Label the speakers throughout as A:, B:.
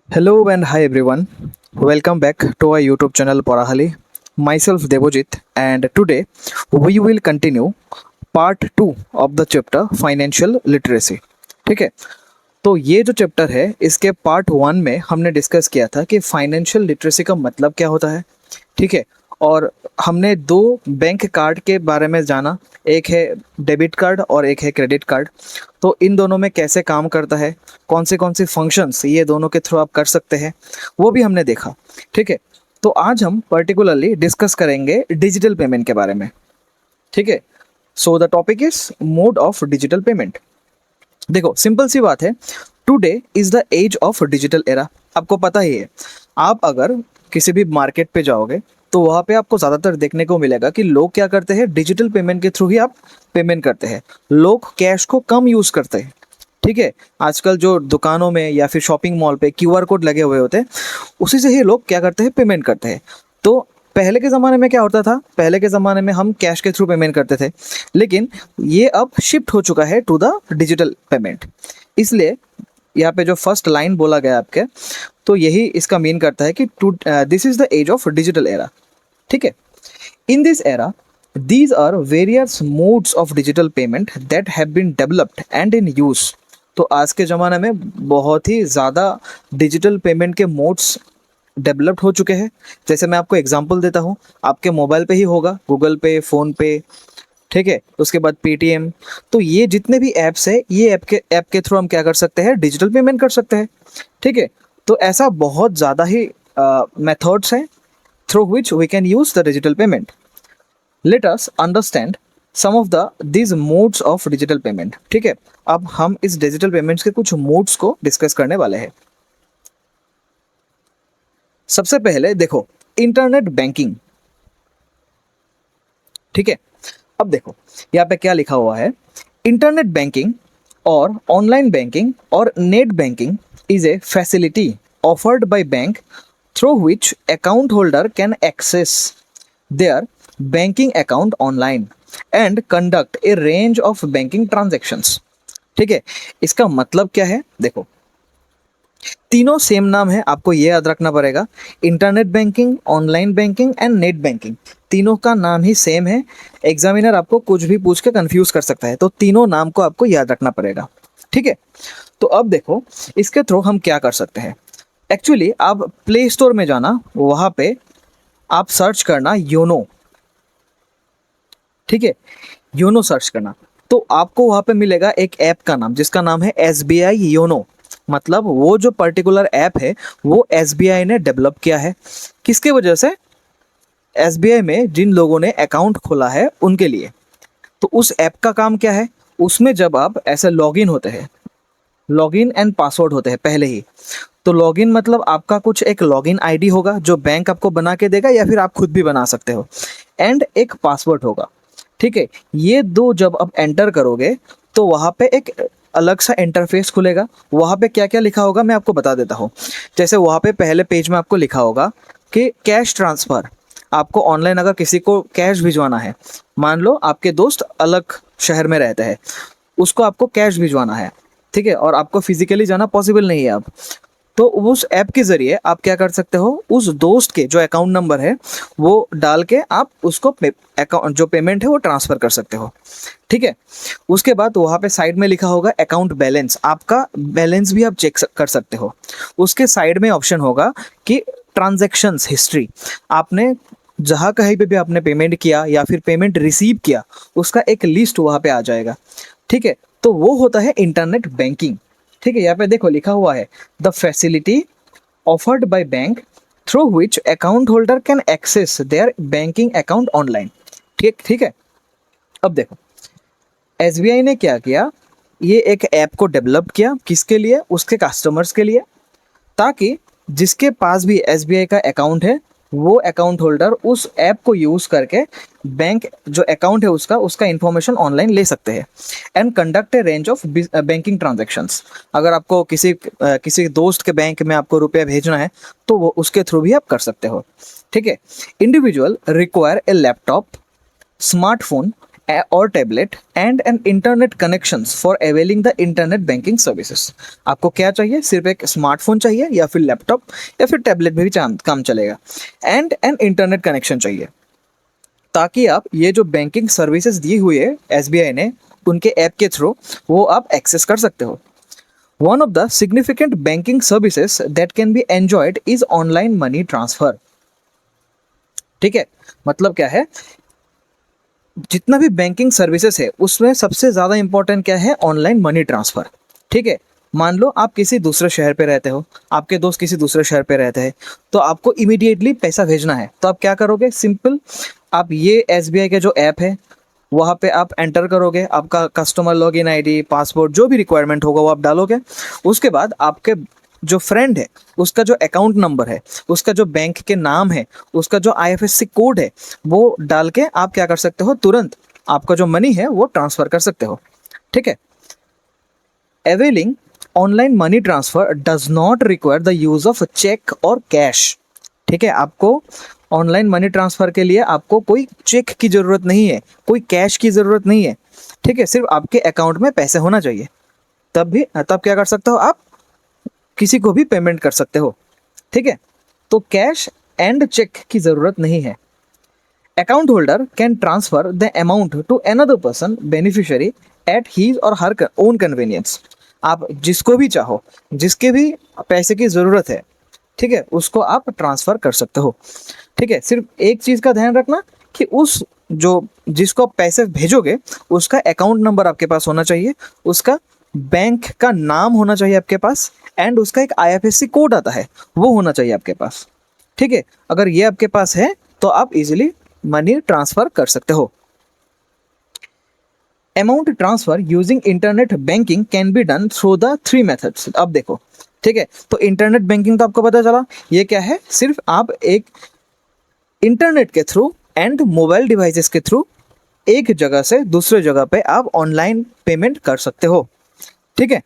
A: Hello and hi everyone. Welcome back to our YouTube channel Parahali. Myself Devojit, and today we will continue part 2 of the chapter Financial Literacy. ठीक है, तो ये जो chapter है इसके part 1 में हमने डिस्कस किया था कि फाइनेंशियल लिटरेसी का मतलब क्या होता है। ठीक है, और हमने दो बैंक कार्ड के बारे में जाना, एक है डेबिट कार्ड और एक है क्रेडिट कार्ड। तो इन दोनों में कैसे काम करता है, कौन से फंक्शंस ये दोनों के थ्रू आप कर सकते हैं, वो भी हमने देखा। ठीक है, तो आज हम पर्टिकुलरली डिस्कस करेंगे डिजिटल पेमेंट के बारे में। ठीक है, so the topic is mode of digital payment. देखो सिंपल सी बात है, today is the age of digital era. आपको पता ही है, आप अगर किसी भी मार्केट पे जाओगे तो वहाँ पे आपको ज़्यादातर देखने को मिलेगा कि लोग क्या करते हैं, डिजिटल पेमेंट के थ्रू ही आप पेमेंट करते हैं। लोग कैश को कम यूज़ करते हैं। ठीक है, आजकल जो दुकानों में या फिर शॉपिंग मॉल पे क्यूआर कोड लगे हुए होते हैं, उसी से ही लोग क्या करते हैं, पेमेंट करते हैं। तो पहले के ज़माने में क्या होता था, पहले के ज़माने में हम कैश के थ्रू पेमेंट करते थे, लेकिन ये अब शिफ्ट हो चुका है टू द डिजिटल पेमेंट। इसलिए यहाँ पे जो फर्स्ट लाइन बोला गया आपके, तो यही इसका मीन करता है कि to this is the age of digital era. ठीक है, in this era these are various modes of digital payment that have been developed and in use। तो आज के ज़माने में बहुत ही ज़्यादा डिजिटल पेमेंट के मोड्स डेवलप्ड हो चुके हैं। जैसे मैं आपको एग्जांपल देता हूँ, आपके मोबाइल पे ही होगा गूगल पे, फ़ोन पे। ठीक है, उसके बाद पेटीएम। तो ये जितने भी ऐप्स है, ये ऐप के थ्रू हम क्या कर सकते हैं, डिजिटल पेमेंट कर सकते हैं। ठीक है, तो ऐसा बहुत ज़्यादा ही मेथड्स हैं through which we can use the digital payment. Let us understand some of the these modes of digital payment. ठीक है, अब हम इस डिजिटल पेमेंट्स के कुछ मोड्स को डिस्कस करने वाले हैं। सबसे पहले देखो, इंटरनेट बैंकिंग। ठीक है, अब देखो यहाँ पे क्या लिखा हुआ है, इंटरनेट बैंकिंग और ऑनलाइन बैंकिंग और net banking is a facility offered by bank through which account holder can access their banking account online and conduct a range of banking transactions. ठीक है, इसका मतलब क्या है, देखो तीनों सेम नाम है, आपको ये याद रखना पड़ेगा। Internet banking, online banking and net banking, तीनों का नाम ही सेम है। एग्जामिनर आपको कुछ भी पूछ के कंफ्यूज कर सकता है, तो तीनों नाम को आपको याद रखना पड़ेगा। ठीक है, तो अब देखो इसके थ्रू हम क्या कर सकते हैं। एक्चुअली आप प्ले स्टोर में जाना, वहाँ पे आप सर्च करना योनो। ठीक है, योनो सर्च करना, तो आपको वहाँ पे मिलेगा एक ऐप का नाम, जिसका नाम है एसबीआई योनो। मतलब वो जो पर्टिकुलर ऐप है वो एसबीआई ने डेवलप किया है। किसके वजह से, एसबीआई में जिन लोगों ने अकाउंट खोला है उनके लिए। तो उस ऐप का काम क्या है, उसमें जब आप ऐसे लॉगिन होते हैं, लॉगिन एंड पासवर्ड होते हैं पहले ही। तो लॉगिन मतलब आपका कुछ एक लॉगिन आईडी होगा जो बैंक आपको बना के देगा, या फिर आप खुद भी बना सकते हो, एंड एक पासवर्ड होगा। ठीक है, ये दो जब आप एंटर करोगे तो वहाँ पे एक अलग सा इंटरफेस खुलेगा। वहाँ पे क्या क्या लिखा होगा मैं आपको बता देता हूँ। जैसे वहाँ पे पहले पेज में आपको लिखा होगा कि कैश ट्रांसफ़र। आपको ऑनलाइन अगर किसी को कैश भिजवाना है, मान लो आपके दोस्त अलग शहर में रहते हैं, उसको आपको कैश भिजवाना है। ठीक है, और आपको फिजिकली जाना पॉसिबल नहीं है अब, तो उस ऐप के ज़रिए आप क्या कर सकते हो, उस दोस्त के जो अकाउंट नंबर है वो डाल के आप उसको अकाउंट जो पेमेंट है वो ट्रांसफ़र कर सकते हो। ठीक है, उसके बाद वहाँ पे साइड में लिखा होगा अकाउंट बैलेंस, आपका बैलेंस भी आप चेक कर सकते हो। उसके साइड में ऑप्शन होगा कि ट्रांजैक्शंस हिस्ट्री, आपने जहाँ कहीं पे भी आपने पेमेंट किया या फिर पेमेंट रिसीव किया, उसका एक लिस्ट वहाँ पे आ जाएगा। ठीक है, तो वो होता है इंटरनेट बैंकिंग। ठीक है, यहाँ पे देखो लिखा हुआ है the facility offered by bank through which account holder can access their banking account online. ठीक ठीक है, अब देखो एसबीआई ने क्या किया, ये एक ऐप को डेवलप किया, किसके लिए, उसके कस्टमर्स के लिए, ताकि जिसके पास भी एसबीआई का अकाउंट है वो अकाउंट होल्डर उस ऐप को यूज़ करके बैंक जो अकाउंट है उसका उसका इन्फॉर्मेशन ऑनलाइन ले सकते हैं and conduct a range of banking transactions. अगर आपको किसी दोस्त के बैंक में आपको रुपया भेजना है तो वो उसके थ्रू भी आप कर सकते हो। ठीक है, individual require a laptop, smartphone और tablet and an internet connections for availing the internet banking services. आपको क्या चाहिए? सिर्फ एक स्मार्टफोन चाहिए या फिर लैपटॉप या फिर टैबलेट में भी काम चलेगा, एंड एन इंटरनेट कनेक्शन चाहिए, ताकि आप ये जो बैंकिंग सर्विसेज दी हुई है एसबीआई ने उनके ऐप के थ्रू वो आप एक्सेस कर सकते हो। One of the significant banking services that can B enjoyed is online money transfer. ठीक है, मतलब क्या है, जितना भी बैंकिंग सर्विसेज है उसमें सबसे ज़्यादा इंपॉर्टेंट क्या है? Online money transfer. ठीक है, मान लो आप किसी दूसरे शहर पे रहते हो, आपके दोस्त किसी दूसरे शहर पे रहते हैं, तो आपको इमीडिएटली पैसा भेजना है, तो आप क्या करोगे? सिंपल, आप ये एसबीआई का जो ऐप है वहाँ पे आप एंटर करोगे, आपका कस्टमर लॉगिन आईडी, पासवर्ड, जो भी रिक्वायरमेंट होगा वो आप डालोगे। उसके बाद आपके जो फ्रेंड है उसका जो अकाउंट नंबर है, उसका जो बैंक के नाम है, उसका जो आईएफएससी कोड है, वो डाल के आप क्या कर सकते हो? तुरंत आपका जो मनी है वो ट्रांसफ़र कर सकते हो। ठीक है, availing online money transfer does not require the use of cheque और कैश। ठीक है, आपको ऑनलाइन मनी ट्रांसफ़र के लिए आपको कोई चेक की ज़रूरत नहीं है, कोई कैश की ज़रूरत नहीं है। ठीक है, सिर्फ आपके अकाउंट में पैसे होना चाहिए, तब क्या कर सकते हो? आप किसी को भी पेमेंट कर सकते हो। ठीक है, तो कैश एंड चेक की ज़रूरत नहीं है। Account holder can transfer the amount to another person beneficiary at his or her own convenience. आप जिसको भी चाहो, जिसके भी पैसे की ज़रूरत है, ठीक है, उसको आप ट्रांसफ़र कर सकते हो। ठीक है, सिर्फ एक चीज़ का ध्यान रखना कि उस जो जिसको आप पैसे भेजोगे उसका अकाउंट नंबर आपके पास होना चाहिए, उसका बैंक का नाम होना चाहिए आपके पास, एंड उसका एक आईएफएससी कोड आता है वो होना चाहिए आपके पास। ठीक है, अगर ये आपके पास है तो आप इजीली मनी ट्रांसफ़र कर सकते हो। Amount transfer using internet banking can be done through the 3 methods. अब देखो, ठीक है, तो इंटरनेट बैंकिंग तो आपको पता चला, ये क्या है? सिर्फ आप एक इंटरनेट के थ्रू एंड मोबाइल डिवाइसेस के थ्रू एक जगह से दूसरे जगह पे आप ऑनलाइन पेमेंट कर सकते हो। ठीक है,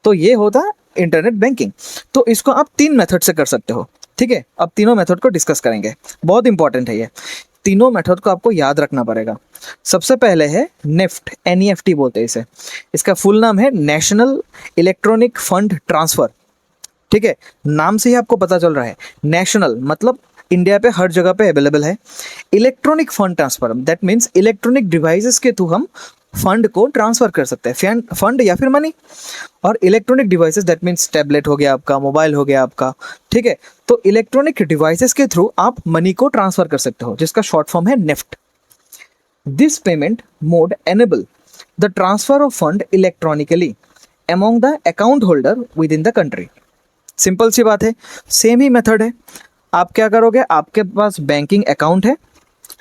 A: तो ये होता है इंटरनेट बैंकिंग। तो इसको आप 3 मेथड से कर सकते हो। ठीक है, अब तीनों मेथड को डिस्कस करेंगे, बहुत इंपॉर्टेंट है ये। तीनों मेथड को आपको याद रखना पड़ेगा। सबसे पहले है नेफ्ट, एनईएफटी बोलते हैं इसे। इसका फुल नाम है नेशनल इलेक्ट्रॉनिक फंड ट्रांसफ़र। ठीक है, नाम से ही आपको पता चल रहा है, नेशनल मतलब इंडिया पे हर जगह पे अवेलेबल है। Electronic fund transfer that means electronic devices के थ्रू हम फंड को ट्रांसफ़र कर सकते हैं, फंड या फिर मनी। और electronic devices that means tablet हो गया आपका, मोबाइल हो गया आपका। ठीक है, तो इलेक्ट्रॉनिक डिवाइसेस के थ्रू आप मनी को ट्रांसफ़र कर सकते हो, जिसका शॉर्ट फॉर्म है NEFT. This payment mode enable the transfer of fund electronically among the account holder within the country. Simple सी बात है, सेम ही मेथड है। आप क्या करोगे? आपके पास बैंकिंग अकाउंट है,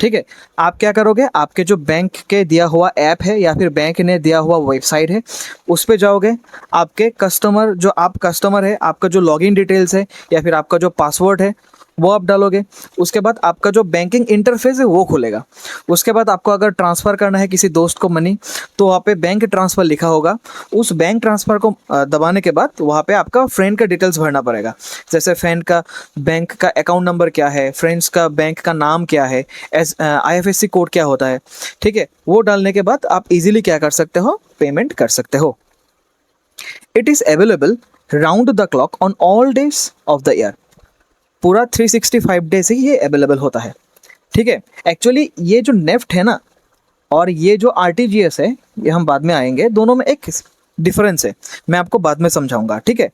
A: ठीक है, आप क्या करोगे? आपके जो बैंक के दिया हुआ ऐप है या फिर बैंक ने दिया हुआ वेबसाइट है, उस पे जाओगे। आपके कस्टमर जो आप कस्टमर है, आपका जो लॉगिन डिटेल्स है या फिर आपका जो पासवर्ड है वो आप डालोगे। उसके बाद आपका जो बैंकिंग इंटरफेस है वो खुलेगा। उसके बाद आपको अगर ट्रांसफ़र करना है किसी दोस्त को मनी, तो वहाँ पे बैंक ट्रांसफ़र लिखा होगा। उस बैंक ट्रांसफ़र को दबाने के बाद वहाँ पे आपका फ्रेंड का डिटेल्स भरना पड़ेगा। जैसे फ्रेंड का बैंक का अकाउंट नंबर क्या है, फ्रेंड्स का बैंक का नाम क्या है, आईएफएससी कोड क्या होता है। ठीक है, वो डालने के बाद आप इजीली क्या कर सकते हो? पेमेंट कर सकते हो। It is available round the clock on all days of the year. पूरा 365 डेज ही ये अवेलेबल होता है। ठीक है, एक्चुअली ये जो नेफ्ट है ना और ये जो आरटीजीएस है, ये हम बाद में आएंगे, दोनों में एक डिफरेंस है, मैं आपको बाद में समझाऊंगा। ठीक है,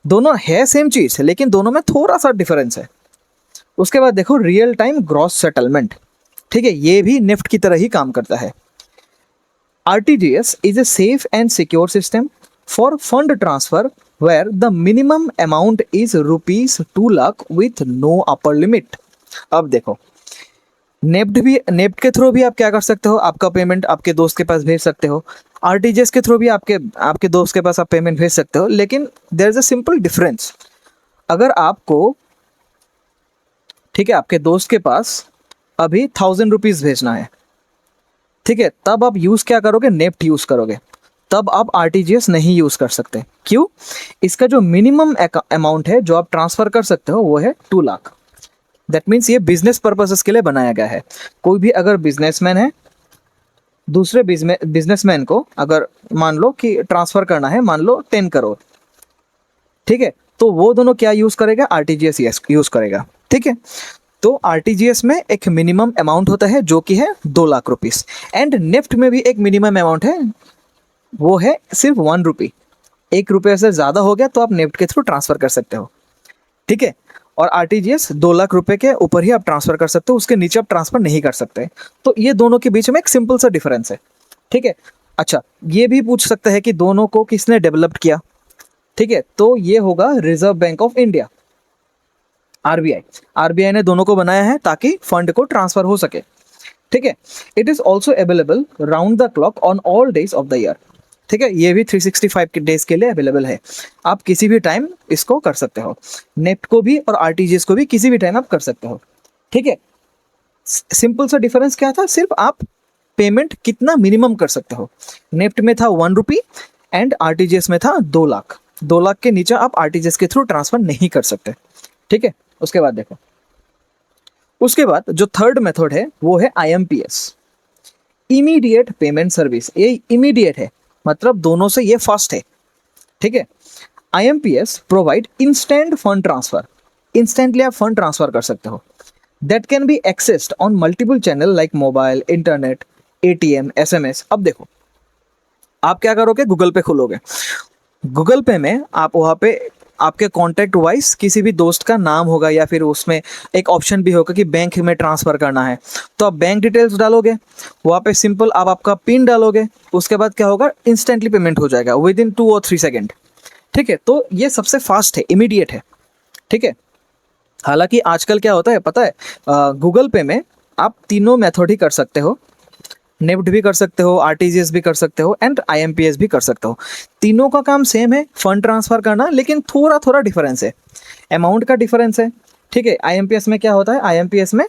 A: दोनों है सेम चीज़ लेकिन दोनों में थोड़ा सा डिफरेंस है। उसके बाद देखो रियल टाइम ग्रॉस सेटलमेंट। ठीक है, ये भी नेफ्ट की तरह ही काम करता है। RTGS is a safe and secure system for fund transfer where the minimum amount is rupees 2 lakh with no upper limit। अब देखो, नेफ्ट के थ्रू भी आप क्या कर सकते हो? आपका पेमेंट आपके दोस्त के पास भेज सकते हो। RTGS के थ्रू भी आपके दोस्त के पास आप पेमेंट भेज सकते हो, लेकिन there is a simple difference. अगर आपको, ठीक है, आपके दोस्त के पास अभी 1000 रुपीज़ भेजना है, ठीक है, तब आप यूज़ क्या करोगे? नेफ्ट यूज़ करोगे। तब आप आरटीजीएस नहीं यूज़ कर सकते। क्यों? इसका जो मिनिमम अमाउंट है जो आप ट्रांसफ़र कर सकते हो वो है 2 लाख। दैट मीन्स ये बिजनेस पर्पसेस के लिए बनाया गया है। कोई भी अगर बिजनेसमैन है दूसरे बिजनेसमैन को अगर मान लो कि ट्रांसफर करना है, मान लो 10 करोड़, ठीक है, तो वो दोनों क्या यूज करेगा, आरटीजीएस यूज करेगा, ठीक है। तो आरटीजीएस में एक मिनिमम अमाउंट होता है जो कि है 2 लाख रुपीस, एंड नेफ्ट में भी एक मिनिमम अमाउंट है, वो है सिर्फ 1 रुपी। 1 रुपये से ज़्यादा हो गया तो आप नेफ्ट के थ्रू ट्रांसफ़र कर सकते हो, ठीक है। और आरटीजीएस 2 लाख रुपए के ऊपर ही आप ट्रांसफ़र कर सकते हो, उसके नीचे आप ट्रांसफ़र नहीं कर सकते। तो ये दोनों के बीच में एक सिंपल सा डिफरेंस है, ठीक है। अच्छा, ये भी पूछ सकता है कि दोनों को किसने डेवलप किया, ठीक है, तो ये होगा reserve bank of India, RBI. RBI ने दोनों को बनाया है ताकि फंड को ट्रांसफर हो सके, ठीक है। It is also available round the clock on all days of the year, ठीक है। ये भी 365 के डेज के लिए अवेलेबल है, आप किसी भी टाइम इसको कर सकते हो। नेफ्ट को भी और आरटीजीएस को भी किसी भी टाइम आप कर सकते हो, ठीक है। सिंपल सा डिफरेंस क्या था, सिर्फ आप पेमेंट कितना मिनिमम कर सकते हो। नेफ्ट में था 1 रुपी एंड आरटीजीएस में था 2 लाख। 2 लाख के नीचे आप आरटीजीएस के थ्रू ट्रांसफर नहीं कर सकते, ठीक है। उसके बाद देखो, उसके बाद जो थर्ड मेथड है वो है आईएमपीएस, इमीडिएट पेमेंट सर्विस। ये इमीडिएट है, मतलब दोनों से ये फास्ट है, ठीक है। IMPS provide instant fund transfer, instantly आप फंड ट्रांसफर कर सकते हो। That can B accessed on multiple channel like mobile, internet, ATM, SMS. अब देखो, आप क्या करोगे, गूगल पे खोलोगे, गूगल पे में आप वहाँ पे आपके कॉन्टैक्ट वाइज किसी भी दोस्त का नाम होगा, या फिर उसमें एक ऑप्शन भी होगा कि बैंक में ट्रांसफ़र करना है, तो आप बैंक डिटेल्स डालोगे, वहाँ पे सिंपल आप आपका पिन डालोगे, उसके बाद क्या होगा, इंस्टेंटली पेमेंट हो जाएगा विद इन 2 और 3 सेकेंड, ठीक है। तो ये सबसे फास्ट है, इमीडिएट है, ठीक है। हालांकि आजकल क्या होता है पता है, गूगल पे में आप तीनों मेथड ही कर सकते हो, नेफ्ट भी कर सकते हो, आरटीजीएस भी कर सकते हो, एंड आईएमपीएस भी कर सकते हो। तीनों का काम सेम है, फंड ट्रांसफर करना, लेकिन थोड़ा थोड़ा डिफरेंस है, अमाउंट का डिफरेंस है, ठीक है। आईएमपीएस में क्या होता है, आईएमपीएस में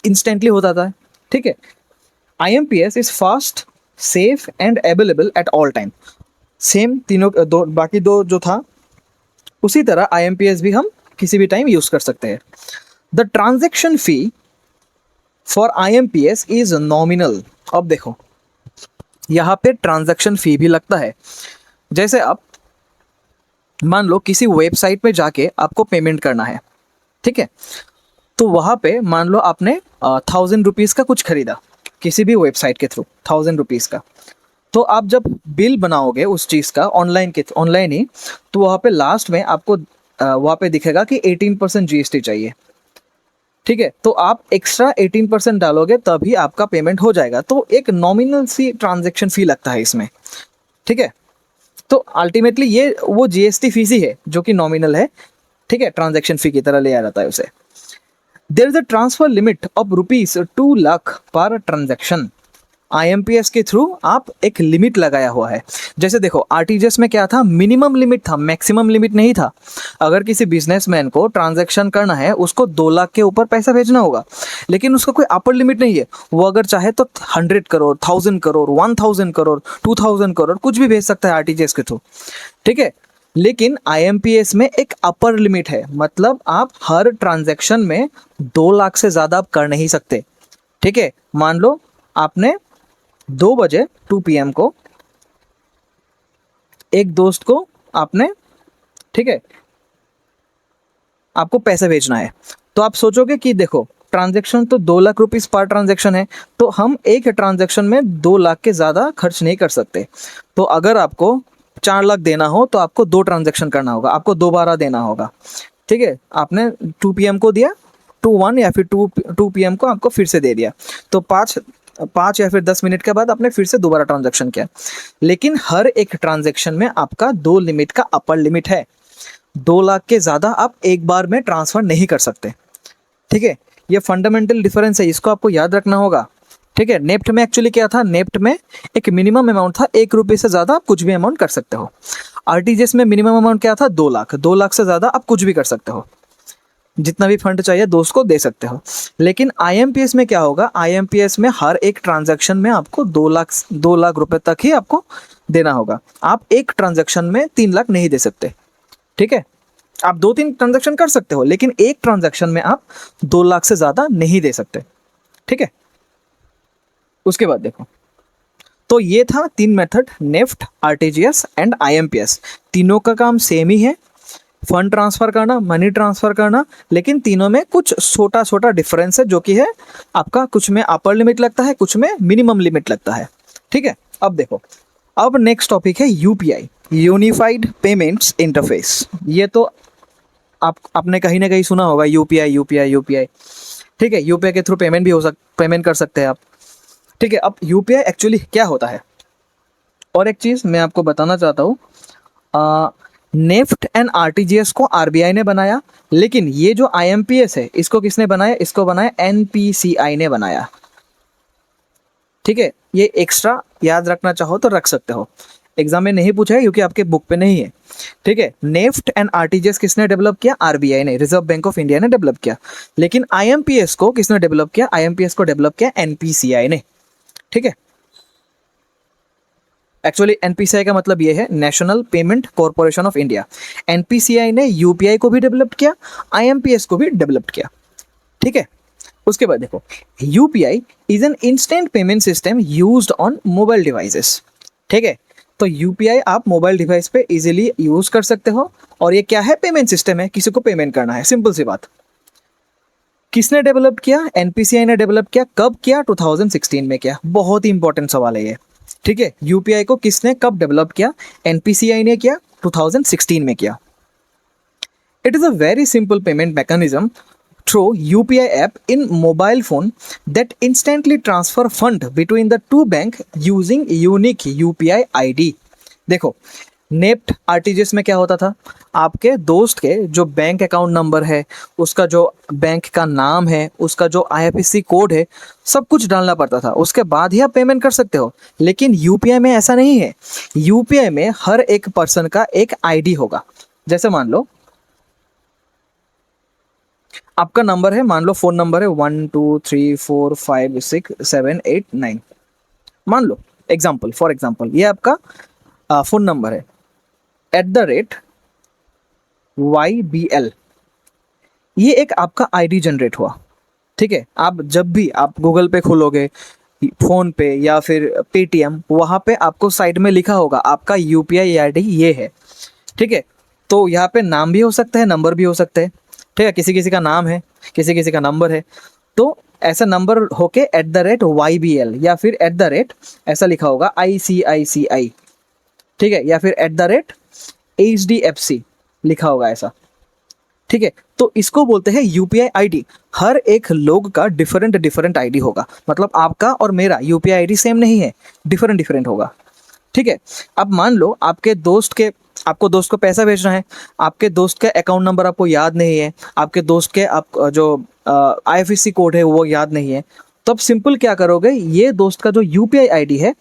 A: इंस्टेंटली हो जाता है, ठीक है। IMPS is fast, safe and available at all time. Same तीनों दो, बाकी दो जो था उसी तरह आईएमपीएस भी हम किसी भी टाइम यूज कर सकते हैं। The transaction fee for IMPS is nominal. अब देखो, यहाँ पे ट्रांजैक्शन फी भी लगता है। जैसे आप मान लो किसी वेबसाइट पे जाके आपको पेमेंट करना है, ठीक है, तो वहाँ पे मान लो आपने 1000 रुपीज़ का कुछ खरीदा किसी भी वेबसाइट के थ्रू, 1000 रुपीज़ का, तो आप जब बिल बनाओगे उस चीज़ का ऑनलाइन ही, तो वहाँ पे लास्ट में आपको वहाँ पे दिखेगा कि 18% जीएसटी चाहिए, ठीक है। तो आप एक्स्ट्रा 18% डालोगे तभी आपका पेमेंट हो जाएगा। तो एक नॉमिनल सी ट्रांजैक्शन फी लगता है इसमें, ठीक है। तो अल्टीमेटली ये वो जीएसटी फीस ही है जो कि नॉमिनल है, ठीक है, ट्रांजैक्शन फी की तरह लिया जाता है उसे। There is a transfer limit of ₹2 lakh per transaction. IMPS के थ्रू आप एक लिमिट लगाया हुआ है। जैसे देखो, आरटीजीएस में क्या था, मिनिमम लिमिट था, मैक्सिमम लिमिट नहीं था। अगर किसी बिजनेसमैन को ट्रांजैक्शन करना है, उसको 2 लाख के ऊपर पैसा भेजना होगा, लेकिन उसका कोई अपर लिमिट नहीं है। वो अगर चाहे तो 100 करोड़, 1000 करोड़, 1000 करोड़, 2000 करोड़ कुछ भी भेज सकता है आरटीजीएस के थ्रू, ठीक है। लेकिन आईएमपीएस में एक अपर लिमिट है, मतलब आप हर ट्रांजैक्शन में 2 लाख से ज़्यादा आप कर नहीं सकते, ठीक है। मान लो आपने 2 बजे 2 PM को एक दोस्त को आपने, ठीक है, आपको पैसे भेजना है, तो आप सोचोगे कि देखो ट्रांजैक्शन तो 2 लाख रुपीस पर ट्रांजैक्शन है, तो हम एक ट्रांजैक्शन में 2 लाख के ज़्यादा खर्च नहीं कर सकते। तो अगर आपको 4 लाख देना हो तो आपको 2 ट्रांजैक्शन करना होगा, आपको दोबारा देना होगा, ठीक है। आपने 2 PM को दिया, 2 1 या फिर 2 PM को आपको फिर से दे दिया, तो 5 या फिर 10 मिनट के बाद आपने फिर से दोबारा ट्रांजैक्शन किया। लेकिन हर एक ट्रांजैक्शन में आपका 2 लिमिट का अपर लिमिट है, 2 लाख के ज़्यादा आप एक बार में ट्रांसफ़र नहीं कर सकते, ठीक है। ये फंडामेंटल डिफरेंस है, इसको आपको याद रखना होगा, ठीक है। नेफ्ट में एक्चुअली क्या था, नेफ्ट में एक मिनिमम अमाउंट था, 1 रुपये से ज़्यादा आप कुछ भी अमाउंट कर सकते हो। आरटीजीएस में मिनिमम अमाउंट क्या था, 2 लाख। 2 लाख से ज़्यादा आप कुछ भी कर सकते हो, जितना भी फंड चाहिए दोस्त को दे सकते हो। लेकिन आईएमपीएस में क्या होगा, आईएमपीएस में हर एक ट्रांजैक्शन में आपको 2 लाख रुपए तक ही आपको देना होगा। आप एक ट्रांजैक्शन में 3 लाख नहीं दे सकते, ठीक है। आप 2-3 ट्रांजैक्शन कर सकते हो, लेकिन एक ट्रांजैक्शन में आप 2 लाख से ज़्यादा नहीं दे सकते, ठीक है। उसके बाद देखो, तो ये था 3 method, NEFT, RTGS and IMPS. तीनों का काम सेम ही है, फंड ट्रांसफर करना, मनी ट्रांसफर करना, लेकिन तीनों में कुछ छोटा छोटा डिफरेंस है, जो कि है आपका कुछ में अपर लिमिट लगता है, कुछ में मिनिमम लिमिट लगता है। ठीक है, अब देखो, अब नेक्स्ट टॉपिक है यूपीआई, यूनिफाइड पेमेंट्स इंटरफेस। ये तो आपने कहीं ना कहीं सुना होगा, यूपीआई यूपीआई यूपीआई। ठीक है, यूपीआई के थ्रू पेमेंट कर सकते हैं आप। ठीक है, अब यूपीआई एक्चुअली क्या होता है, और एक चीज़ मैं आपको बताना चाहता हूँ, नेफ्ट एंड आरटीजीएस को आरबीआई ने बनाया, लेकिन ये जो आईएमपीएस है इसको किसने बनाया, इसको बनाया एनपीसीआई ने बनाया। ठीक है, ये एक्स्ट्रा याद रखना चाहो तो रख सकते हो, एग्जाम में नहीं पूछा है क्योंकि आपके बुक पे नहीं है। ठीक है, नेफ्ट एंड आरटीजीएस किसने डेवलप किया, आरबीआई ने, रिजर्व बैंक ऑफ इंडिया ने डेवलप किया। लेकिन आईएमपीएस को किसने डेवलप किया, आईएमपीएस को डेवलप किया एनपीसीआई ने। ठीक है, एक्चुअली एनपीसीआई का मतलब ये है, national payment corporation of India. NPCI ने यूपीआई को भी डेवलप किया, आईएमपीएस को भी डेवलप किया। ठीक है, उसके बाद देखो, UPI is an instant payment system used on mobile devices. ठीक है, तो यूपीआई आप मोबाइल डिवाइस पे इजीली यूज कर सकते हो, और ये क्या है, पेमेंट सिस्टम है, किसी को पेमेंट करना है, सिंपल सी बात। किसने डेवलप किया, एनपीसीआई ने डेवलप किया। कब किया, 2016 में किया। बहुत ही इंपॉर्टेंट सवाल है ये। ठीक है, यूपीआई को किसने कब डेवलप किया, एनपीसीआई ने किया, 2016 में किया। It is a very simple payment mechanism through UPI app in mobile phone that instantly transfer fund between the two bank using unique UPI ID। देखो, नेफ्ट आरटीजीएस में क्या होता था, आपके दोस्त के जो बैंक अकाउंट नंबर है, उसका जो बैंक का नाम है, उसका जो आईएफएससी कोड है, सब कुछ डालना पड़ता था, उसके बाद ही आप पेमेंट कर सकते हो। लेकिन यूपीआई में ऐसा नहीं है। यूपीआई में हर एक पर्सन का एक आईडी होगा। जैसे मान लो आपका नंबर है, मान लो फोन नंबर है 12345678 9, मान लो एग्जाम्पल, फॉर एग्जाम्पल ये आपका फोन नंबर है @YBL। ये एक आपका आईडी जनरेट हुआ। ठीक है, आप जब भी आप गूगल पे खोलोगे, फोन पे या फिर पेटीएम, वहाँ पे आपको साइड में लिखा होगा आपका यूपीआई आईडी ये है। ठीक है, तो यहाँ पे नाम भी हो सकता है, नंबर भी हो सकता है। ठीक है, किसी किसी का नाम है, किसी किसी का नंबर है, तो ऐसा नंबर होके @YBL या फिर ऐसा लिखा होगा ICICI। ठीक है, या फिर HDFC लिखा होगा ऐसा। ठीक है, तो इसको बोलते हैं यूपीआई आईडी। हर एक लोग का डिफरेंट डिफरेंट आईडी होगा, मतलब आपका और मेरा यूपीआई आईडी सेम नहीं है, डिफरेंट डिफरेंट होगा। ठीक है, अब मान लो आपको दोस्त को पैसा भेजना है, आपके दोस्त का अकाउंट नंबर आपको याद नहीं है, आपके दोस्त के आप जो आईएफएससी कोड है वो याद नहीं है, तो अब सिंपल क्या करोगे, ये दोस्त का जो यूपीआई आईडी है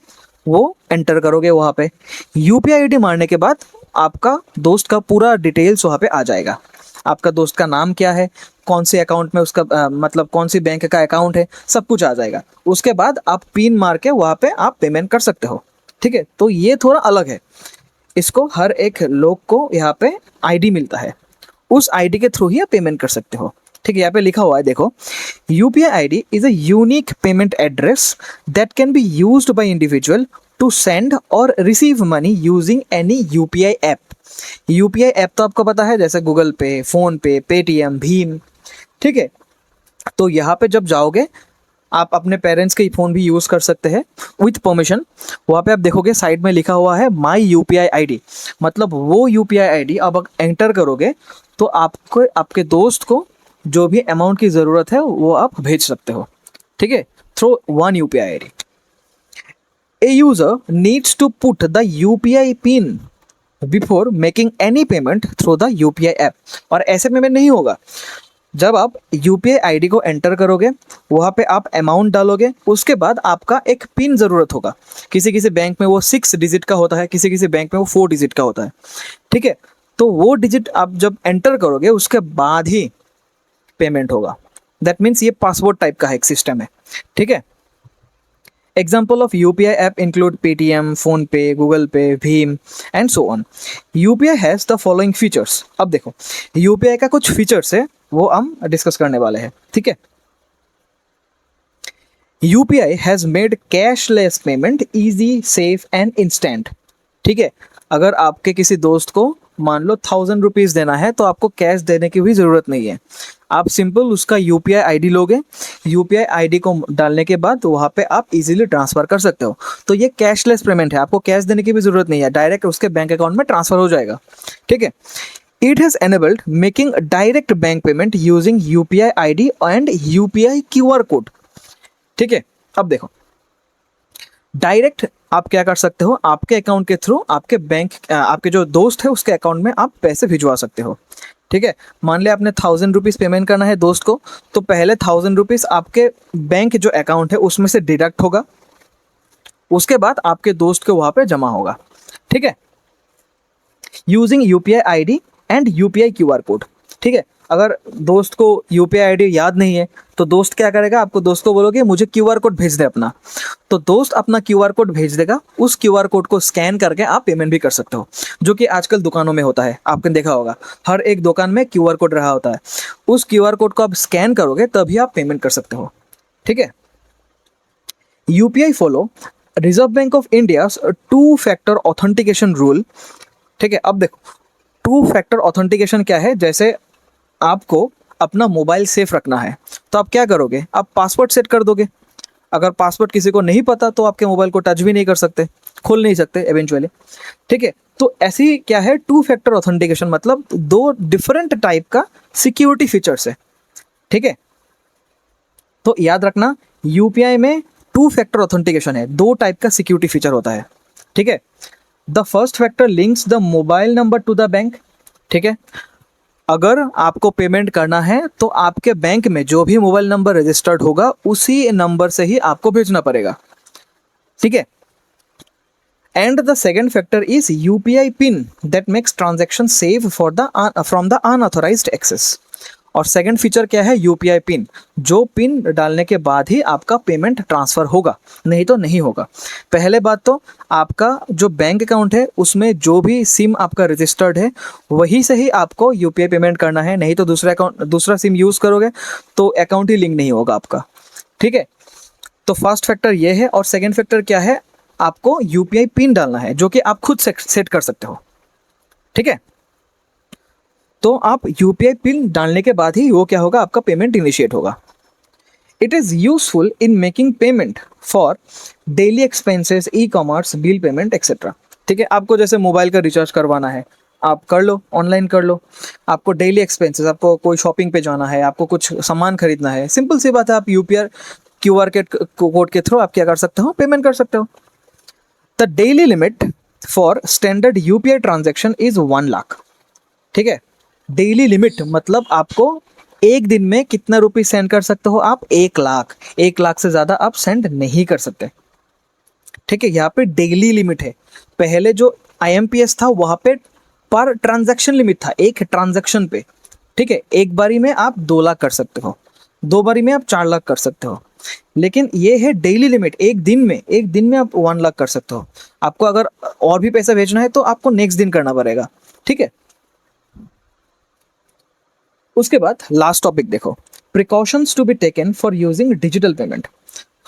A: वो एंटर करोगे वहाँ पे। यूपीआई आईडी मारने के बाद आपका दोस्त का पूरा डिटेल्स वहाँ पे आ जाएगा। आपका दोस्त का नाम क्या है, कौन से अकाउंट में उसका मतलब कौन सी बैंक का अकाउंट है, सब कुछ आ जाएगा। उसके बाद आप पिन मार के वहाँ पे आप पेमेंट कर सकते हो। ठीक है, तो ये थोड़ा अलग है, इसको हर एक लोग को यहाँ पे आईडी मिलता है, उस आईडी के थ्रू ही आप पेमेंट कर सकते हो। ठीक है, यहाँ पे लिखा हुआ है देखो, UPI ID is a unique payment address that can be used by individual to send और receive money using any UPI app. UPI app तो आपको पता है, जैसे गूगल पे, फोन पे, पेटीएम, भीम। ठीक है, तो यहाँ पे जब जाओगे आप अपने पेरेंट्स के फ़ोन भी यूज़ कर सकते हैं विथ परमिशन। वहाँ पे आप देखोगे साइड में लिखा हुआ है माई यूपीआई आईडी, मतलब वो यूपीआई आईडी अब एंटर करोगे तो आपको आपके दोस्त को जो भी अमाउंट की ज़रूरत है वो आप भेज सकते हो। ठीक है, through one UPI ID. A user needs to put the UPI PIN before making any payment through the UPI app. और ऐसे पेमेंट नहीं होगा, जब आप यूपीआई आईडी को एंटर करोगे वहाँ पे आप अमाउंट डालोगे, उसके बाद आपका एक पिन ज़रूरत होगा। किसी किसी बैंक में वो 6 डिजिट का होता है, किसी किसी बैंक में वो 4 डिजिट का होता है। ठीक है, तो वो डिजिट आप जब एंटर करोगे उसके बाद ही पेमेंट होगा। दैट मीन्स ये पासवर्ड टाइप का है, एक सिस्टम है। ठीक है, example of UPI app include Paytm, phone पे, गूगल पे, Bhim and so on. UPI has the following features. अब देखो यूपीआई का कुछ फीचर्स है वो हम डिस्कस करने वाले हैं। ठीक है, UPI has made cashless payment easy, safe and instant. ठीक है, अगर आपके किसी दोस्त को मान लो 1000 रुपीज़ देना है तो आपको कैश देने की भी ज़रूरत नहीं है। आप सिंपल उसका यूपीआई आईडी लोगे, यूपीआई आईडी को डालने के बाद वहाँ पे आप इजीली ट्रांसफ़र कर सकते हो। तो ये कैशलेस पेमेंट है, आपको कैश देने की भी ज़रूरत नहीं है, डायरेक्ट उसके बैंक अकाउंट में ट्रांसफ़र हो जाएगा। ठीक है, it has enabled making direct bank payment using UPI ID and UPI QR code. ठीक है, अब देखो डायरेक्ट आप क्या कर सकते हो, आपके अकाउंट के थ्रू आपके बैंक आपके जो दोस्त है उसके अकाउंट में आप पैसे भिजवा सकते हो। ठीक है, मान लिया आपने 1000 रुपीज़ पेमेंट करना है दोस्त को, तो पहले 1000 रुपीज़ आपके बैंक जो अकाउंट है उसमें से डिडक्ट होगा, उसके बाद आपके दोस्त के वहाँ पे जमा होगा। ठीक है, using UPI ID and UPI QR code. ठीक है, अगर दोस्त को यूपीआई आईडी याद नहीं है तो दोस्त क्या करेगा, आपको दोस्त को बोलोगे मुझे क्यूआर कोड भेज दे अपना, तो दोस्त अपना क्यूआर कोड भेज देगा। उस क्यूआर कोड को स्कैन करके आप पेमेंट भी कर सकते हो, जो कि आजकल दुकानों में होता है, आपने देखा होगा हर एक दुकान में क्यूआर कोड रहा होता है। उस क्यूआर कोड को आप स्कैन करोगे तभी आप पेमेंट कर सकते हो। ठीक है, UPI follow reserve bank of India 2 factor authentication rule. ठीक है, अब देखो 2 फैक्टर ऑथेंटिकेशन क्या है, जैसे आपको अपना मोबाइल सेफ रखना है तो आप क्या करोगे, आप पासवर्ड सेट कर दोगे। अगर पासवर्ड किसी को नहीं पता तो आपके मोबाइल को टच भी नहीं कर सकते, खोल नहीं सकते इवेंचुअली। ठीक है, तो ऐसी क्या है 2 फैक्टर ऑथेंटिकेशन, मतलब 2 डिफरेंट टाइप का सिक्योरिटी फीचर्स है। ठीक है, तो याद रखना यूपीआई में 2 फैक्टर ऑथेंटिकेशन है, 2 टाइप का सिक्योरिटी फीचर होता है। ठीक है, the first factor links the mobile number two the bank. ठीक है, अगर आपको पेमेंट करना है तो आपके बैंक में जो भी मोबाइल नंबर रजिस्टर्ड होगा उसी नंबर से ही आपको भेजना पड़ेगा। ठीक है, and the second factor is UPI PIN that makes transaction safe for the from the unauthorised access. और सेकंड फीचर क्या है, यूपीआई पिन, जो पिन डालने के बाद ही आपका पेमेंट ट्रांसफ़र होगा, नहीं तो नहीं होगा। पहले बात तो आपका जो बैंक अकाउंट है उसमें जो भी सिम आपका रजिस्टर्ड है वही से ही आपको यूपीआई पेमेंट करना है, नहीं तो दूसरा सिम यूज़ करोगे तो अकाउंट ही लिंक नहीं होगा आपका। ठीक है, तो फर्स्ट फैक्टर ये है, और सेकेंड फैक्टर क्या है, आपको यूपीआई पिन डालना है जो कि आप खुद सेट कर सकते हो। ठीक है, तो आप यूपीआई पिन डालने के बाद ही वो क्या होगा, आपका पेमेंट इनिशिएट होगा। It is useful in making payment for daily expenses, e commerce, bill payment etcetera. ठीक है, आपको जैसे मोबाइल का रिचार्ज करवाना है आप कर लो, ऑनलाइन कर लो। आपको डेली एक्सपेंसेस, आपको कोई शॉपिंग पे जाना है, आपको कुछ सामान खरीदना है, सिंपल सी बात है, आप यूपीआई क्यूआर कोड के थ्रू आप क्या कर सकते हो, पेमेंट कर सकते हो। The daily limit for standard UPI transaction is 1 lakh. ठीक है, डेली लिमिट मतलब आपको एक दिन में कितना रुपये सेंड कर सकते हो आप, 1 लाख। 1 लाख से ज़्यादा आप सेंड नहीं कर सकते। ठीक है, यहाँ पे डेली लिमिट है। पहले जो आईएमपीएस था वहाँ पे पर ट्रांजैक्शन लिमिट था, एक ट्रांजैक्शन पे। ठीक है, एक बारी में आप 2 लाख कर सकते हो, 2 बारी में आप 4 लाख कर सकते हो, लेकिन ये है डेली लिमिट, एक दिन में आप 1 लाख कर सकते हो। आपको अगर और भी पैसा भेजना है तो आपको नेक्स्ट दिन करना पड़ेगा। ठीक है, उसके बाद लास्ट टॉपिक देखो, precautions to be taken for using digital payment.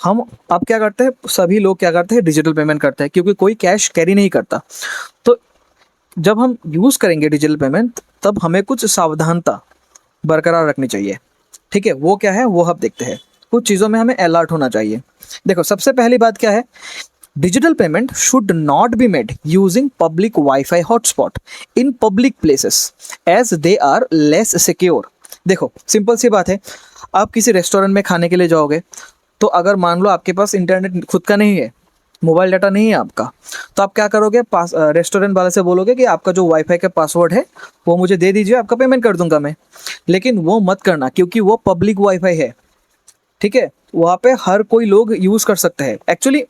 A: हम अब क्या करते हैं, सभी लोग क्या करते हैं, डिजिटल पेमेंट करते हैं क्योंकि कोई कैश कैरी नहीं करता। तो जब हम यूज़ करेंगे डिजिटल पेमेंट तब हमें कुछ सावधानता बरकरार रखनी चाहिए। ठीक है, वो क्या है वो अब देखते हैं। कुछ चीज़ों में हमें अलर्ट होना चाहिए। देखो सबसे पहली बात क्या है, digital payment should not be made using public wifi hotspot in public places as they are less secure. देखो सिंपल सी बात है, आप किसी रेस्टोरेंट में खाने के लिए जाओगे तो अगर मान लो आपके पास इंटरनेट खुद का नहीं है, मोबाइल डाटा नहीं है आपका, तो आप क्या करोगे, रेस्टोरेंट वाले से बोलोगे कि आपका जो वाईफाई का पासवर्ड है वो मुझे दे दीजिए, आपका पेमेंट कर दूंगा मैं। लेकिन वो मत करना क्योंकि वो पब्लिक वाईफाई है। ठीक है, वहाँ पे हर कोई लोग यूज़ कर सकते हैं। एक्चुअली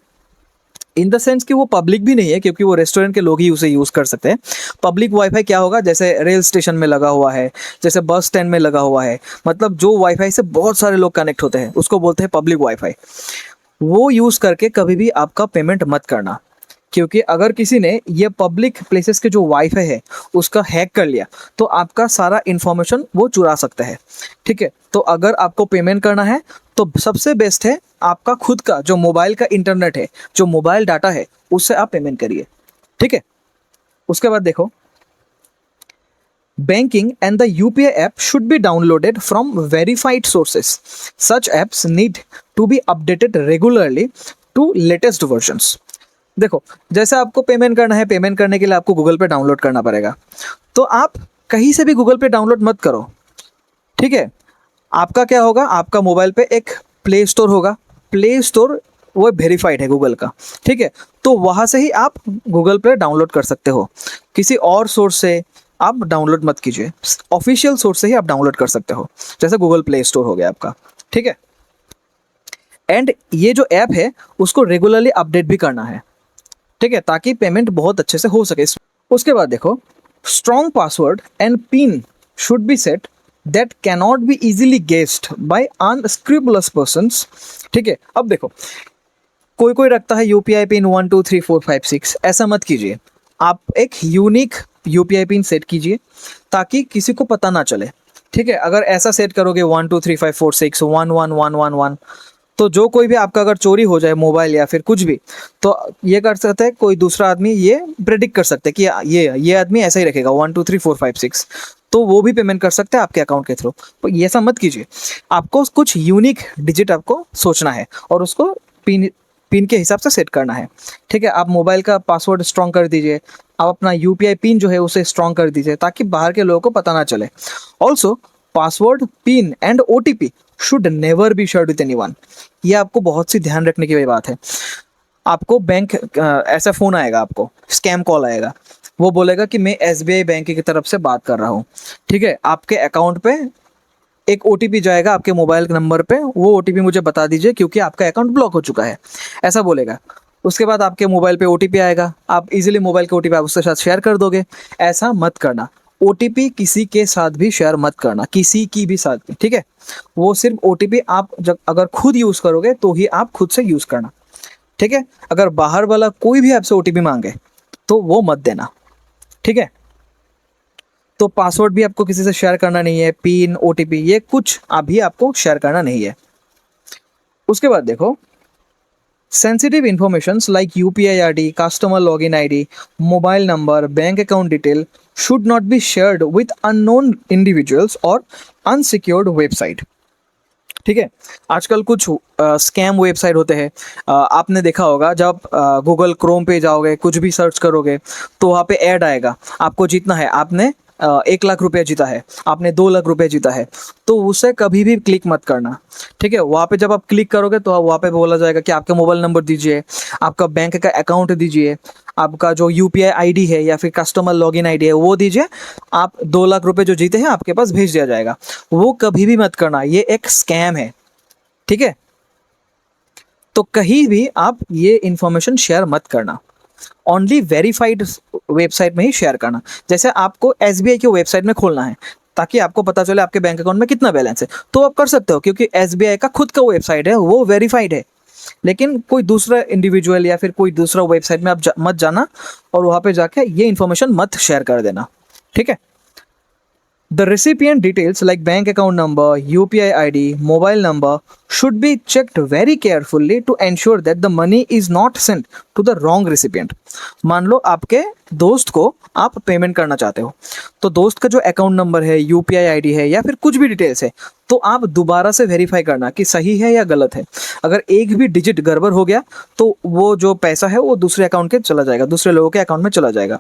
A: इन द सेंस कि वो पब्लिक भी नहीं है क्योंकि वो रेस्टोरेंट के लोग ही उसे यूज़ कर सकते हैं। पब्लिक वाईफाई क्या होगा, जैसे रेल स्टेशन में लगा हुआ है, जैसे बस स्टैंड में लगा हुआ है, मतलब जो वाईफाई से बहुत सारे लोग कनेक्ट होते हैं उसको बोलते हैं पब्लिक वाईफाई। वो यूज़ करके कभी भी आपका पेमेंट मत करना, क्योंकि अगर किसी ने ये पब्लिक प्लेसेस के जो वाईफाई है उसका हैक कर लिया तो आपका सारा इन्फॉर्मेशन वो चुरा सकता है। ठीक है, तो अगर आपको पेमेंट करना है तो सबसे बेस्ट है आपका खुद का जो मोबाइल का इंटरनेट है, जो मोबाइल डाटा है, उससे आप पेमेंट करिए, ठीक है। उसके बाद देखो, banking and the UPI app should be downloaded from verified sources. Such apps need to be updated regularly to latest versions. देखो, जैसे आपको पेमेंट करना है, पेमेंट करने के लिए आपको गूगल पे डाउनलोड करना पड़ेगा, तो आप कहीं से भी गूगल पे डाउनलोड मत करो, ठीक है। आपका क्या होगा, आपका मोबाइल पे एक प्ले स्टोर होगा, प्ले स्टोर वो वेरीफाइड है गूगल का, ठीक है। तो वहाँ से ही आप गूगल पे डाउनलोड कर सकते हो, किसी और सोर्स से आप डाउनलोड मत कीजिए, ऑफिशियल सोर्स से ही आप डाउनलोड कर सकते हो, जैसे गूगल प्ले स्टोर हो गया आपका, ठीक है। एंड ये जो ऐप है उसको रेगुलरली अपडेट भी करना है, ठीक है, ताकि पेमेंट बहुत अच्छे से हो सके। उसके बाद देखो, strong password and PIN should be set that cannot be easily guessed by unscrupulous persons, ठीक है। अब देखो, कोई कोई रखता है यूपीआई पिन 1 2 3 4 5 6, ऐसा मत कीजिए। आप एक यूनिक यूपीआई पिन सेट कीजिए ताकि किसी को पता ना चले, ठीक है। अगर ऐसा सेट करोगे 1 2 3 5 4 6 1 1 1 1 1, तो जो कोई भी आपका अगर चोरी हो जाए मोबाइल या फिर कुछ भी, तो ये कर सकते हैं, कोई दूसरा आदमी ये प्रेडिक्ट कर सकते हैं कि ये आदमी ऐसा ही रखेगा 1 2 3 4 5 6, तो वो भी पेमेंट कर सकते हैं आपके अकाउंट के थ्रू। तो ये ऐसा मत कीजिए, आपको कुछ यूनिक डिजिट आपको सोचना है और उसको पिन के हिसाब से सेट करना है, ठीक है। आप मोबाइल का पासवर्ड स्ट्रॉन्ग कर दीजिए, आप अपना यूपीआई पिन जो है उसे स्ट्रॉन्ग कर दीजिए ताकि बाहर के लोगों को पता ना चले। Also password, pin and OTP should never be shared with anyone. ये आपको बहुत सी ध्यान रखने की बात है। आपको बैंक ऐसा फ़ोन आएगा, आपको स्कैम कॉल आएगा, वो बोलेगा कि मैं एसबीआई बैंक की तरफ से बात कर रहा हूँ, ठीक है। आपके अकाउंट पे एक ओटीपी जाएगा आपके मोबाइल नंबर पे, वो ओटीपी मुझे बता दीजिए क्योंकि आपका अकाउंट ब्लॉक हो चुका है, ऐसा बोलेगा। उसके बाद आपके मोबाइल पे ओटीपी आएगा, आप इजीली मोबाइल के ओटीपी आप उसके साथ शेयर कर दोगे। ऐसा मत करना, ओटीपी किसी के साथ भी शेयर मत करना, किसी की भी साथ भी, ठीक है। वो सिर्फ ओटीपी आप जब अगर खुद यूज़ करोगे तो ही आप खुद से यूज़ करना, ठीक है। अगर बाहर वाला कोई भी आपसे ओटीपी मांगे तो वो मत देना, ठीक है। तो पासवर्ड भी आपको किसी से शेयर करना नहीं है, पिन, ओटीपी, ये कुछ अभी आपको शेयर करना नहीं है। उसके बाद देखो, sensitive informations like UPI ID, customer login ID, mobile number, bank account detail should not be shared with unknown individuals or unsecured website, ठीक है। आजकल कुछ स्कैम वेबसाइट होते हैं, आपने देखा होगा जब गूगल क्रोम पे जाओगे, कुछ भी सर्च करोगे तो वहाँ पे ऐड आएगा, आपको जीतना है, आपने 1 लाख रुपया जीता है, आपने 2 लाख रुपया जीता है, तो उसे कभी भी क्लिक मत करना, ठीक है। वहाँ पे जब आप क्लिक करोगे तो वहाँ पे बोला जाएगा कि आपका मोबाइल नंबर दीजिए, आपका बैंक का अकाउंट दीजिए, आपका जो यूपीआई आईडी है या फिर कस्टमर लॉगिन आईडी है वो दीजिए, आप 2 लाख रुपए जो जीते हैं आपके पास भेज दिया जाएगा। वो कभी भी मत करना, ये एक स्कैम है, ठीक है। तो कहीं भी आप ये इंफॉर्मेशन शेयर मत करना, ओनली वेरीफाइड वेबसाइट में ही शेयर करना। जैसे आपको एसबीआई की वेबसाइट में खोलना है ताकि आपको पता चले आपके बैंक अकाउंट में कितना बैलेंस है, तो आप कर सकते हो क्योंकि एसबीआई का खुद का वेबसाइट है, वो वेरीफाइड है। लेकिन कोई दूसरा इंडिविजुअल या फिर कोई दूसरा वेबसाइट में आप मत जाना और वहाँ पे जाके ये इन्फॉर्मेशन मत शेयर कर देना, ठीक है। The recipient details like bank account number, UPI ID, mobile number should be checked very carefully to ensure that the money is not sent to the wrong recipient. मान लो आपके दोस्त को आप पेमेंट करना चाहते हो, तो दोस्त का जो अकाउंट नंबर है, यूपीआई आईडी है या फिर कुछ भी डिटेल्स है, तो आप दोबारा से वेरीफाई करना कि सही है या गलत है। अगर एक भी डिजिट गड़बड़ हो गया तो वो जो पैसा है वो दूसरे अकाउंट के चला जाएगा, दूसरे लोगों के अकाउंट में चला जाएगा।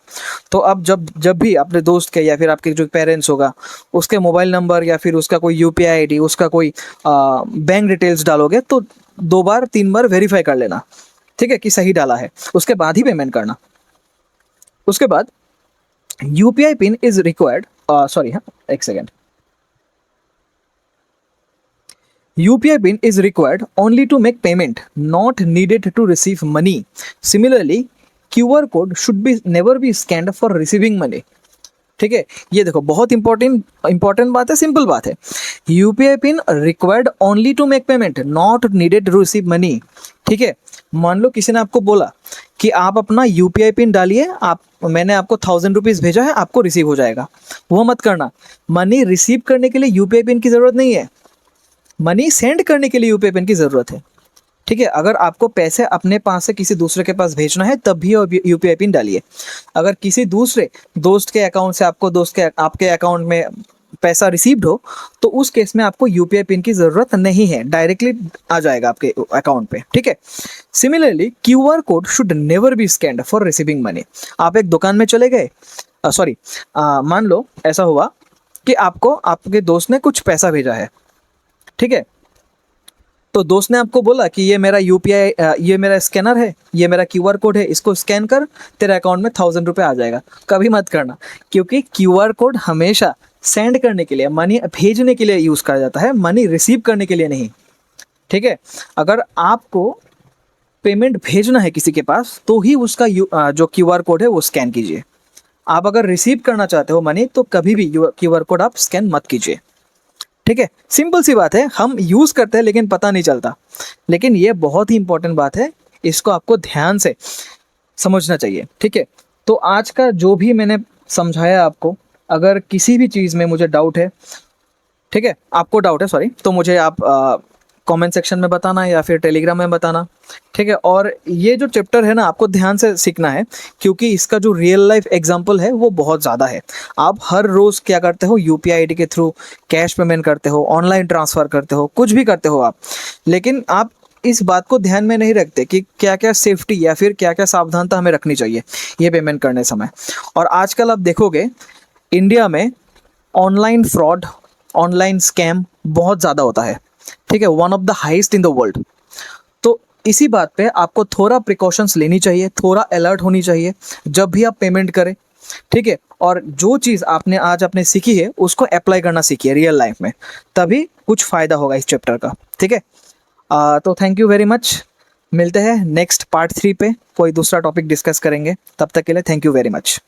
A: तो अब जब भी अपने दोस्त के या फिर आपके जो पेरेंट्स होगा उसके मोबाइल नंबर या फिर उसका कोई यूपीआई आईडी, उसका कोई बैंक डिटेल्स डालोगे तो 2 बार 3 बार वेरीफाई कर लेना, ठीक है, कि सही डाला है, उसके बाद ही पेमेंट करना। उसके बाद यूपीआई पिन इज रिक्वायर्ड, एक second, UPI pin is required only to make payment, not needed to receive money. Similarly, QR code should be never be scanned for receiving money. ठीक है, ये देखो बहुत इंपॉर्टेंट बात है, सिंपल बात है। UPI PIN required only to make payment, not needed to receive money, ठीक है। मान लो किसी ने आपको बोला कि आप अपना यूपीआई पिन डालिए, मैंने आपको 1000 रुपीज़ भेजा है, आपको रिसीव हो जाएगा, वो मत करना। मनी रिसीव करने के लिए यूपीआई पिन की ज़रूरत नहीं है, मनी सेंड करने के लिए यूपीआई पिन की ज़रूरत है। ठीक है, अगर आपको पैसे अपने पास से किसी दूसरे के पास भेजना है तब भी यूपीआई पिन डालिए। अगर किसी दूसरे दोस्त के अकाउंट से आपके अकाउंट में पैसा रिसीव्ड हो तो उस केस में आपको यूपीआई पिन की ज़रूरत नहीं है, डायरेक्टली आ जाएगा आपके अकाउंट पे। ठीक है, similarly QR code should never be scanned for receiving money. आप एक दुकान में चले गए, मान लो ऐसा हुआ कि आपको आपके दोस्त ने कुछ पैसा भेजा है। ठीक है, तो दोस्त ने आपको बोला कि ये मेरा यूपीआई, ये मेरा स्कैनर है, ये मेरा क्यूआर कोड है, इसको स्कैन कर, तेरे अकाउंट में 1000 रुपये आ जाएगा। कभी मत करना, क्योंकि क्यूआर कोड हमेशा सेंड करने के लिए, मनी भेजने के लिए यूज़ करा जाता है, मनी रिसीव करने के लिए नहीं। ठीक है, अगर आपको पेमेंट भेजना है किसी के पास तो ही उसका जो क्यूआर कोड है वो स्कैन कीजिए। आप अगर रिसीव करना चाहते हो मनी तो कभी भी क्यूआर कोड आप स्कैन मत कीजिए। ठीक है, सिंपल सी बात है, हम यूज़ करते हैं लेकिन पता नहीं चलता, लेकिन ये बहुत ही इंपॉर्टेंट बात है, इसको आपको ध्यान से समझना चाहिए। ठीक है, तो आज का जो भी मैंने समझाया आपको, अगर किसी भी चीज़ में मुझे डाउट है, ठीक है, आपको डाउट है सॉरी, तो मुझे आप कमेंट सेक्शन में बताना या फिर टेलीग्राम में बताना। ठीक है, और ये जो चैप्टर है ना आपको ध्यान से सीखना है, क्योंकि इसका जो रियल लाइफ एग्जांपल है वो बहुत ज़्यादा है। आप हर रोज़ क्या करते हो, यूपीआई आईडी के थ्रू कैश पेमेंट करते हो, ऑनलाइन ट्रांसफ़र करते हो, कुछ भी करते हो आप, लेकिन आप इस बात को ध्यान में नहीं रखते कि क्या क्या सेफ्टी या फिर क्या क्या सावधानता हमें रखनी चाहिए ये पेमेंट करने समय। और आजकल आप देखोगे इंडिया में ऑनलाइन फ्रॉड, ऑनलाइन स्कैम बहुत ज़्यादा होता है। ठीक है, one of the highest in the world. तो इसी बात पे आपको थोड़ा प्रिकॉशंस लेनी चाहिए, थोड़ा अलर्ट होनी चाहिए जब भी आप पेमेंट करें। ठीक है, और जो चीज़ आपने सीखी है उसको अप्लाई करना सीखिए रियल लाइफ में, तभी कुछ फ़ायदा होगा इस चैप्टर का। ठीक है, तो थैंक यू वेरी मच। मिलते हैं नेक्स्ट पार्ट 3 पे, कोई दूसरा टॉपिक डिस्कस करेंगे। तब तक के लिए थैंक यू वेरी मच।